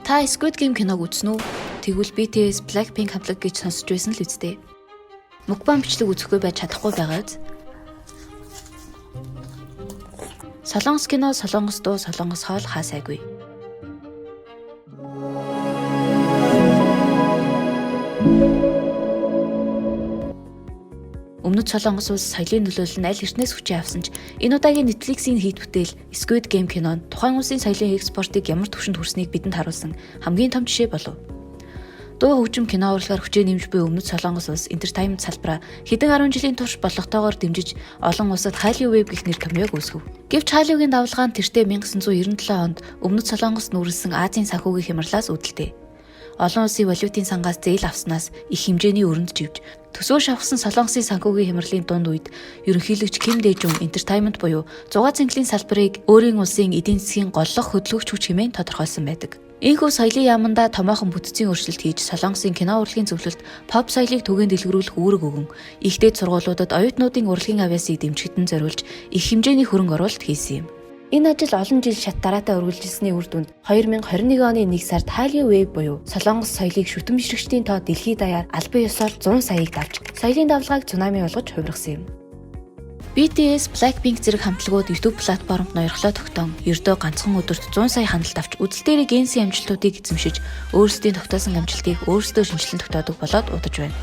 Та Squid Game киног үзсэн үү? Тэгвэл BTS Blackpink хамтлаг гэж сонсч байсан л үстэй. Мукбан бичлэг үзэхгүй байж чадахгүй байгаа биз? Солонгос кино, солонгос дуу, солонгос хоол хаа сайгүй. Өмнөд Солонгос улс соёлын нөлөөлөл нь аль хэрнээс хүчээ авсан ч энэ удаагийн Netflix-ийн хийд бүтээл Squid Game кинонд тухайн улсын соёлын экспортыг ямар түвшинд хүрснийг бидэнд харуулсан хамгийн том жишээ болов. Дуу хөгжим кино урлагаар хүчээ нэмж буй Өмнөд Солонгос улс entertainment салбараа хэдэн 10 жилийн турш бодлоготойгоор дэмжиж олон улсад Hallyu Wave гэх нэр томьёог үүсгэв. Гэвч Hallyu-гийн давлагаан тэртээ 1997 онд Өмнөд Солонгос нүүрлсэн Азийн санхүүгийн хямралаас үүдэлтэй. Олон улсын валютын сангаас зээл авснаас их хэмжээний өрөнд живж төсөө шавхсан Солонгосын санхүүгийн хямралын дунд үед ерөнхийлөгч Ким Дэжун entertainment буюу зугаа цэнгэлийн салбарыг өөрийн улсын эдийн засгийн голлох хөдөлгөгч хүч хэмээн тодорхойлсон байдаг. Ийхүү соёлын яамандаа томоохон бүтцийн өөрчлөлт хийж Солонгосын кино урлагийн зөвлөлт pop соёлыг түгээн дэлгэрүүлэх үүрэг өгөн ихтэйд сургуулиудад оюутнуудын урлагийн авьяасыг дэмжихэд зориулж их хэмжээний хөрөнгө оруулалт хийсэн юм. Энэ ажил олон жил шат дараатай үргэлжилсэний үр дүнд 2021 оны 1 сард Hallyu Wave буюу Солонгос соёлыг шүтэн бишрэгчдийн тоо дэлхийд даяар албан ёсоор 100 саяыг давж соёлын давлагааг цунами болгож хувиргасан юм. BTS, Blackpink зэрэг хамтлагууд YouTube платформд ноёрхлоо тогтоон ердөө ганцхан өдөрт 100 сая хяналт авч үзэл дээрээ генсийн амжилтуудыг эзэмшиж өөрсдийн тогтоосон амжилтыг өөрсдөө шинжилэн тогтоодог болоод удаж байна.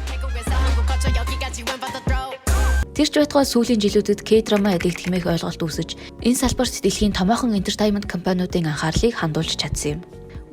Тэр ч байтугай сүүлийн жилүүдэд K-drama эдигт хэмээх ойлголт үүсэж, энэ салбарт дэлхийн томоохон entertainment компаниудын анхаарлыг хандуулж чадсан юм.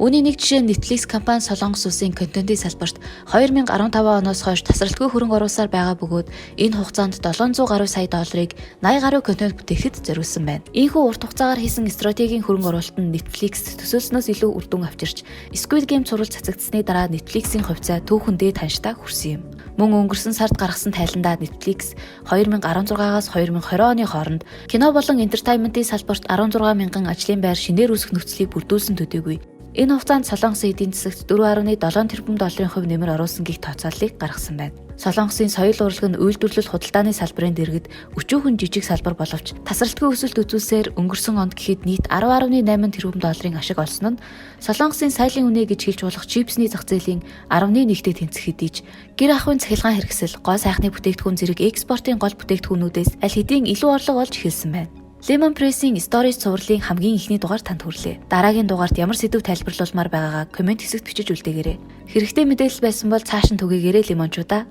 Үүний нэг жишээ нь Netflix компани Солонгос улсын контентын салбарт 2015 оноос хойш тасралтгүй хөрөнгө оруулсаар байгаа бөгөөд энэ хугацаанд 700 гаруй сая долларыг 80 гаруй контент бүтээхэд зориулсан байна. Ийхүү урт хугацаагаар хийсэн стратегийн хөрөнгө оруулалт нь Netflix төсөөлснөөс илүү үр дүн авчирч, Squid Game цуврал цацагдсны дараа Netflix-ийн хувьцаа түүхэн дээд ханштай хүрсэн юм. Мөн өнгөрсөн сард гаргасан тайландаа Netflix 2016-аас 2020 оны хооронд кино болон entertainment-ийн салбарт 16 мянган ажлын байр шинээр үүсгэх нөхцөлийг бүрдүүлсэн төдийгүй энэ хугацаанд Солонгосын эдийн засагт 4.7 тэрбум долларын хувь нэмэр оруулсан гэх тооцооллыг гаргасан байна. Солонгосын соёл урлаг нь үйлдвэрлэл худалдааны салбарын дэргэд өчүүхэн жижиг салбар боловч тасралтгүй өсөлт үзүүлсээр өнгөрсөн онд гэхэд нийт 10.8 тэрбум долларын ашиг олсон нь Солонгосын сайлын үнэ гэж хэлж болох чипсний зах зээлийн 11-тэй тэнцэх хэдий ч гэр ахуйн цахилгаан хэрэгсэл, гоо сайхны бүтээгдэхүүн зэрэг экспортын гол бүтээгдэхүүнүүдээс аль хэдийн илүү орлого олж эхэлсэн байна. Press-ийн Stories цувралын хамгийн эхний дугаар танд хүрлээ. Дараагийн дугаарт ямар сэдв тайлбарлуулмаар байгаагаа комент хэсэгт бичиж үлдээгээрэй. Хэрэгтэй мэдээлэл байсан бол цааш нь түгээгээрэй лимончуудаа.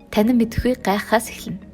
Танин мэдхгүй гайхахаас эхэлнэ.